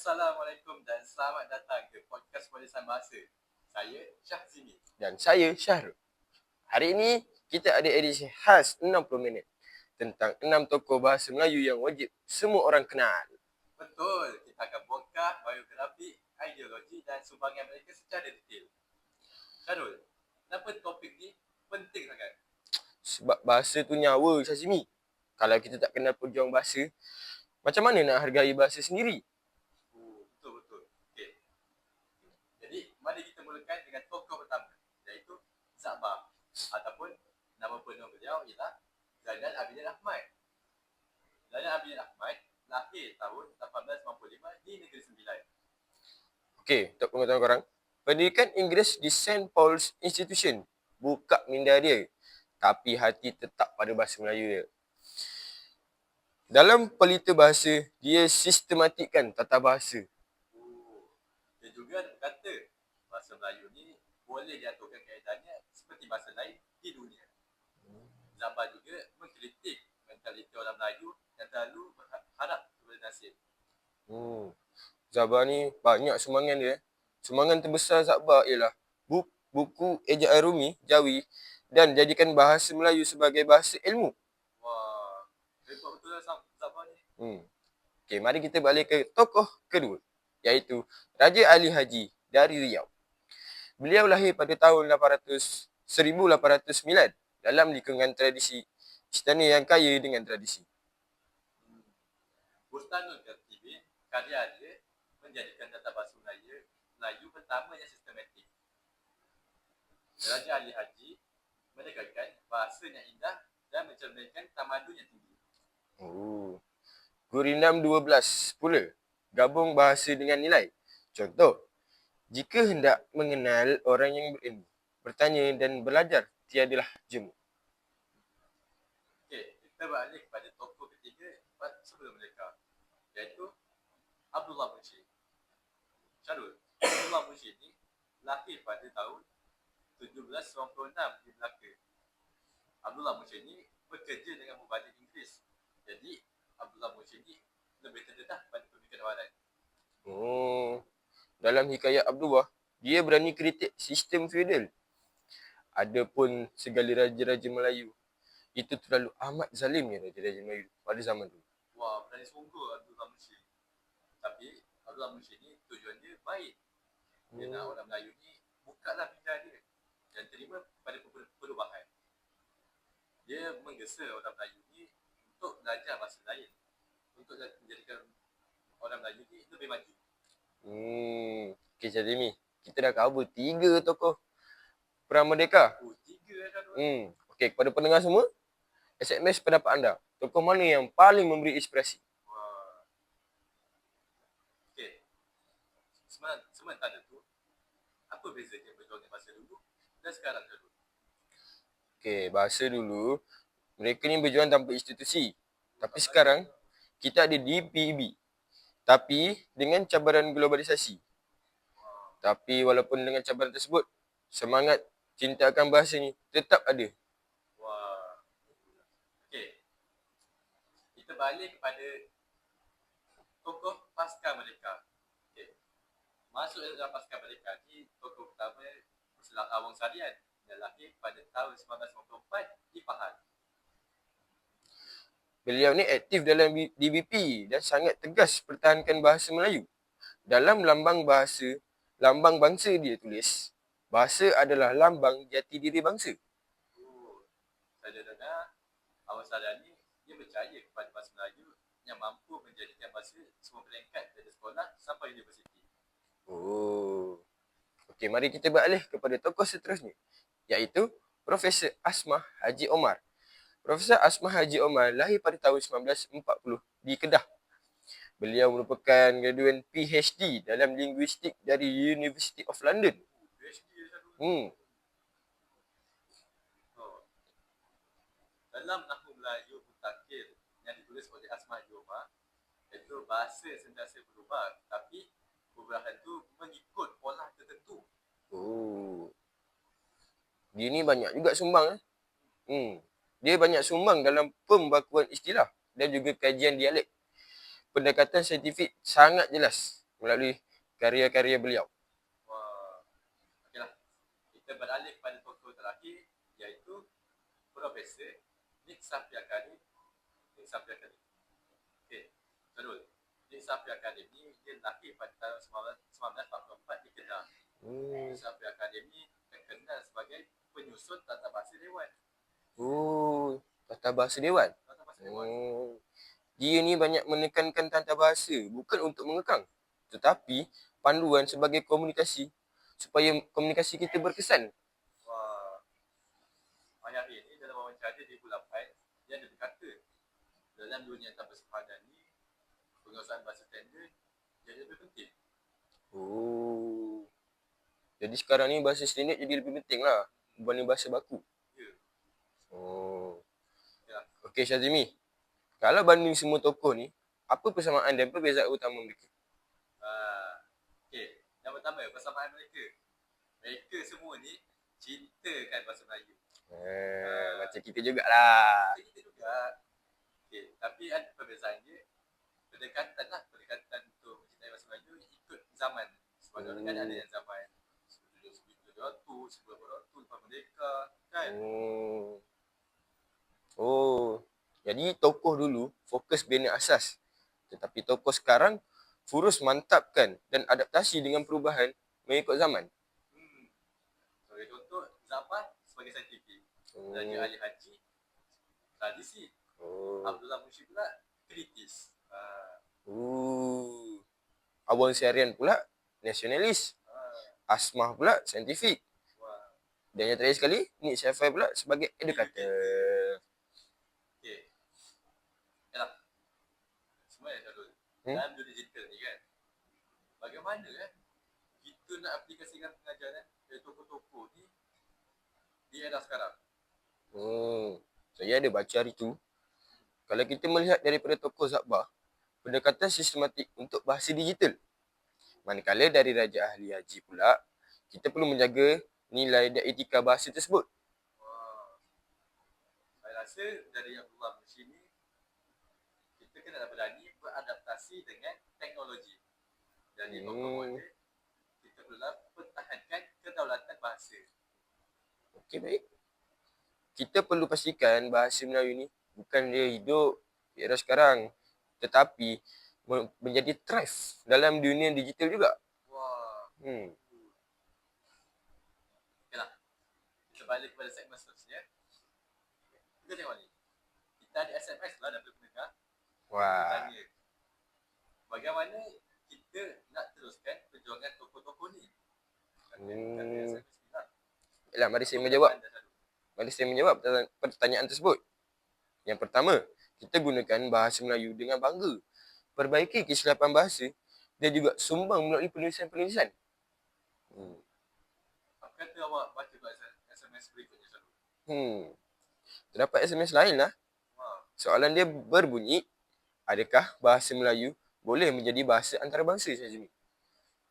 Assalamualaikum dan selamat datang ke podcast Warisan Bahasa. Saya Syahzimi. Dan saya Syahrul. Hari ini kita ada edisi khas 60 minit tentang 6 tokoh bahasa Melayu yang wajib semua orang kenal. Betul, kita akan bongkar biografi, ideologi dan sumbangan mereka secara detail. Syarul, kenapa topik ni penting sangat? Sebab bahasa tu nyawa, Syazimi. Kalau kita tak kenal pejuang bahasa, macam mana nak hargai bahasa sendiri? Betul. Okey. Jadi, mari kita mulakan dengan tokoh pertama, iaitu Zakbar, ataupun nama penuh beliau ialah Zainal Abidin Ahmad. Zainal Abidin Ahmad lahir tahun 1895 di Negeri Sembilan. Okey, untuk pengetahuan korang, pendidikan Inggeris di St. Paul's Institution buka minda dia, tapi hati tetap pada bahasa Melayu dia. Dalam pelita bahasa, dia sistematikkan tata bahasa. Dia juga berkata bahasa Melayu ni boleh diaturkan kaedahnya seperti bahasa lain di dunia. Zakbar juga mengkritik mentaliti orang Melayu yang terlalu berharap kepada nasib. Zakbar ni banyak sumbangan dia. Sumbangan terbesar Zakbar ialah buku ejaan Rumi, Jawi dan jadikan bahasa Melayu sebagai bahasa ilmu. Wah, hebat betul lah Zakbar ni. Okey, mari kita balik ke tokoh kedua, iaitu Raja Ali Haji dari Riau. Beliau lahir pada tahun 1809 dalam lingkungan tradisi istana yang kaya dengan tradisi. Bustanul Tertibin, karya dia menjadikan tata bahasa Melayu pertama yang sistematik. Raja Ali Haji menegakkan bahasa yang indah dan mencerminkan tamadun yang tinggi. Gurinam 12 pula gabung bahasa dengan nilai. Contoh, jika hendak mengenal orang yang berilmu, bertanya dan belajar tiadalah jemu. Okey, kita balik kepada tokoh ketiga sebelum mereka, iaitu Abdullah Munshi. Syarul, Abdullah Munshi ni lahir pada tahun 1796 di Melaka. Abdullah Munshi ni bekerja dengan mubalik Inggeris. Jadi, Abdullah Munshi ni lebih terdedah pada pemikiran barat. Dalam hikayat Abdullah, dia berani kritik sistem feudal. Adapun segala raja-raja Melayu, itu terlalu amat zalimnya raja-raja Melayu pada zaman tu. Wah, berani sungguh Abdullah Munshi. Tapi Abdullah Munshi ni tujuan dia baik. Dia nak orang Melayu ni bukalah minda dia dan terima pada perubahan. Dia menggesa orang Melayu ni untuk belajar bahasa lain, untuk menjadikan orang Melayu ni lebih maju. Okay, Syazimi, kita dah cover 3 tokoh Perang Merdeka. 3 kan? Okey, kepada pendengar semua, SMS pendapat anda. Tokoh mana yang paling memberi inspirasi? Okey. Sementara tu, apa bezanya perjuangan bahasa dulu dan sekarang dulu? Okey, bahasa dulu, mereka ni berjuang tanpa institusi. Tapi sekarang, kita ada DPB. Tapi dengan cabaran globalisasi. Tapi walaupun dengan cabaran tersebut, semangat cinta akan bahasa ni tetap ada. Wah. Okey. Kita balik kepada tokoh Pasca Merdeka. Okey. Masuk dalam Pasca Merdeka ni, tokoh pertama Awang Sarian yang lahir pada tahun 1954 di Pahang. Beliau ni aktif dalam DBP dan sangat tegas pertahankan bahasa Melayu. Dalam lambang bangsa dia tulis, bahasa adalah lambang jati diri bangsa. Saya dengar Awang Sarian ni dia percaya kepada bahasa Melayu yang mampu menjadikan bahasa semua peringkat dari sekolah sampai universiti. Okey, mari kita beralih kepada tokoh seterusnya, iaitu Profesor Asmah Haji Omar. Profesor Asmah Haji Omar lahir pada tahun 1940 di Kedah. Beliau merupakan graduan PhD dalam linguistik dari University of London. Dalam Nahwu Melayu Mutakhir yang ditulis oleh Asmah Haji Omar, itu bahasa sentiasa berubah, tapi perubahan tu mengikut pola tertentu. Dia ni banyak juga sumbang. Dia banyak sumbang dalam pembakuan istilah dan juga kajian dialek. Pendekatan saintifik sangat jelas. melalui karya-karya beliau. Wah. Okeylah. Kita beralih kepada tokoh terakhir iaitu Profesor Nik Safia Karim. Nik Safia Karim. Okey. Terus. Nik Safia Karim ni dia lahir pada tahun 1944 di Kedah. Nik Safia Karim ni terkenal sebagai penyusun tata bahasa Dewan. Tata bahasa Dewan. Tata bahasa Dewan. Dia ni banyak menekankan tata bahasa bukan untuk mengekang, tetapi panduan sebagai komunikasi supaya komunikasi kita berkesan. Wah. Akhir-akhir ni dalam wawancara di bulan 8, dia ada berkata dalam dunia tanpa sepadan ni penguasaan bahasa standard jadi lebih penting. Jadi sekarang ni bahasa standard jadi lebih penting lah berbanding bahasa baku. Ya. Ya. Okey Syazimi, kalau banding semua tokoh ni, apa persamaan dan perbezaan utama mereka? Okey, yang pertama persamaan mereka. Mereka semua ni cintakan bahasa Melayu. Macam kita jugalah. Macam kita juga. Okey, tapi ada perbezaan dia. Pendekatan untuk mencintai bahasa Melayu ikut zaman. Sebab dulu kan ada yang zaman 1700, 1900, lepas merdeka, kan? Jadi tokoh dulu fokus bina asas. Tetapi tokoh sekarang furus mantapkan dan adaptasi dengan perubahan mengikut zaman. Sebagai contoh, Zafar sebagai saintifik. Raja Ali Haji, tradisi. Abdullah Munsyi pula, kritis. Abang Syarian pula, nasionalis. Asmah pula, saintifik. Dan yang terakhir sekali, Nik Syafai pula sebagai edukator. Okey. Yalah. Semua yang Syarul. Dalam dunia digital ni kan, bagaimana kita nak aplikasikan pengajaran dari tokoh-tokoh ni di era sekarang? Saya ada baca hari tu. Kalau kita melihat daripada tokoh Zakbar, pendekatan sistematik untuk bahasa digital. Manakala dari Raja Ahli Haji pula, kita perlu menjaga nilai dan etika bahasa tersebut. Saya rasa dari Abdullah Munsyi ni, kita kena berani beradaptasi dengan teknologi. Jadi tokoh dia, kita perlu pertahankan kedaulatan bahasa. Okey, baik. Kita perlu pastikan bahasa Melayu ni bukan dia hidup di era sekarang, tetapi menjadi thrive dalam dunia digital juga. Wah. Okeylah. Kita balik kepada segmen seterusnya. Kita tengok ni. Kita ada SMS lah daripada pendengar. Wah. Tanya, bagaimana kita nak teruskan perjuangan tokoh-tokoh ni? Yalah, mari saya menjawab pertanyaan tersebut. Yang pertama, kita gunakan bahasa Melayu dengan bangga. Perbaiki kesilapan bahasa dan juga sumbang melalui penulisan-penulisan. Apa kata awak baca SMS berikutnya, Syarul? Terdapat SMS lain lah. Soalan dia berbunyi, adakah bahasa Melayu boleh menjadi bahasa antarabangsa, Syazmi?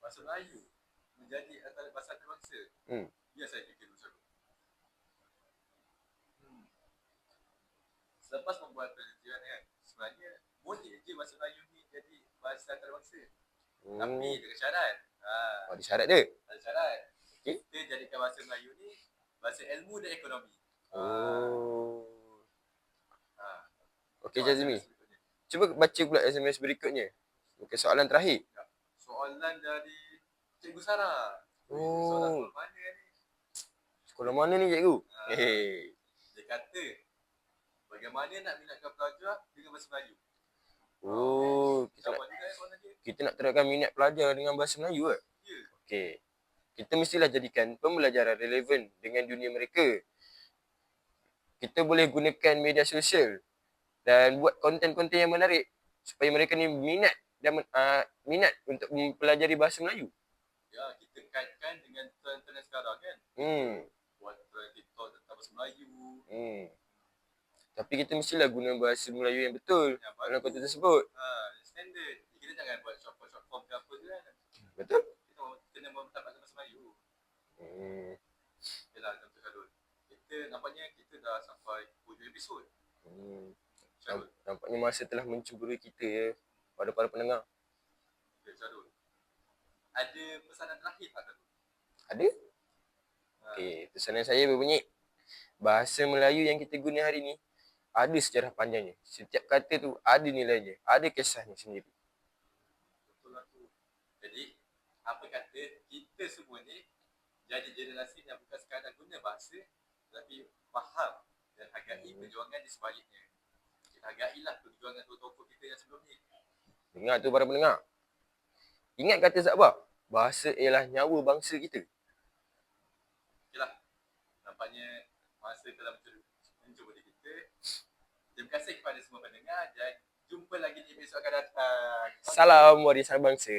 Bahasa Melayu menjadi bahasa antarabangsa? Biar saya fikir dulu, Syarul. Selepas membuat penelitian kan, sebenarnya boleh je bahasa Melayu ni jadi bahasa antarabangsa. Tapi dengan syarat. Ada syarat dia? Ada syarat. Okay. Kita jadikan bahasa Melayu ni bahasa ilmu dan ekonomi. Okey, Jazmi. Cuba baca pula SMS berikutnya. Mungkin soalan terakhir. Soalan dari Cikgu Sarah. Soalan sekolah mana ni? Sekolah mana ni, cikgu? Dia kata, bagaimana nak minatkan pelajar dengan bahasa Melayu? Kita nak terapkan minat pelajar dengan bahasa Melayu ke? Ya. Okey. Kita mestilah jadikan pembelajaran relevan dengan dunia mereka. Kita boleh gunakan media sosial dan buat konten-konten yang menarik supaya mereka ni minat dan minat untuk mempelajari bahasa Melayu. Ya, kita kaitkan dengan trend-trend sekarang kan. Buat trend TikTok tentang bahasa Melayu. Tapi kita mestilah guna bahasa Melayu yang betul dalam konten tersebut. Standard. Kita jangan buat short form ke apa je kan. Betul? Kita kena mempelajari bahasa Melayu. Yalah, contoh Syarul. Nampaknya kita dah sampai hujung episod. Nampaknya masa telah mencemburui kita ya, pada para pendengar. Okay, Syarul. ada pesanan terakhir tak tu? Ada? Okey, pesanan saya berbunyi, bahasa Melayu yang kita guna hari ni ada sejarah panjangnya. Setiap kata tu ada nilainya, ada kisahnya sendiri. Betul lah tu. Jadi, apa kata kita semua ni jadi generasi yang bukan sekadar guna bahasa, tapi faham dan hargai perjuangan di sebaliknya. Kita hargailah perjuangan tokoh-tokoh kita yang sebelum ni. Dengar tu para pendengar. Ingat kata Zakbar, bahasa ialah nyawa bangsa kita. Okeylah. Nampaknya masa telah menjumpa kita. Terima kasih kepada semua pendengar dan jumpa lagi di episod akan datang. Salam warisan bangsa.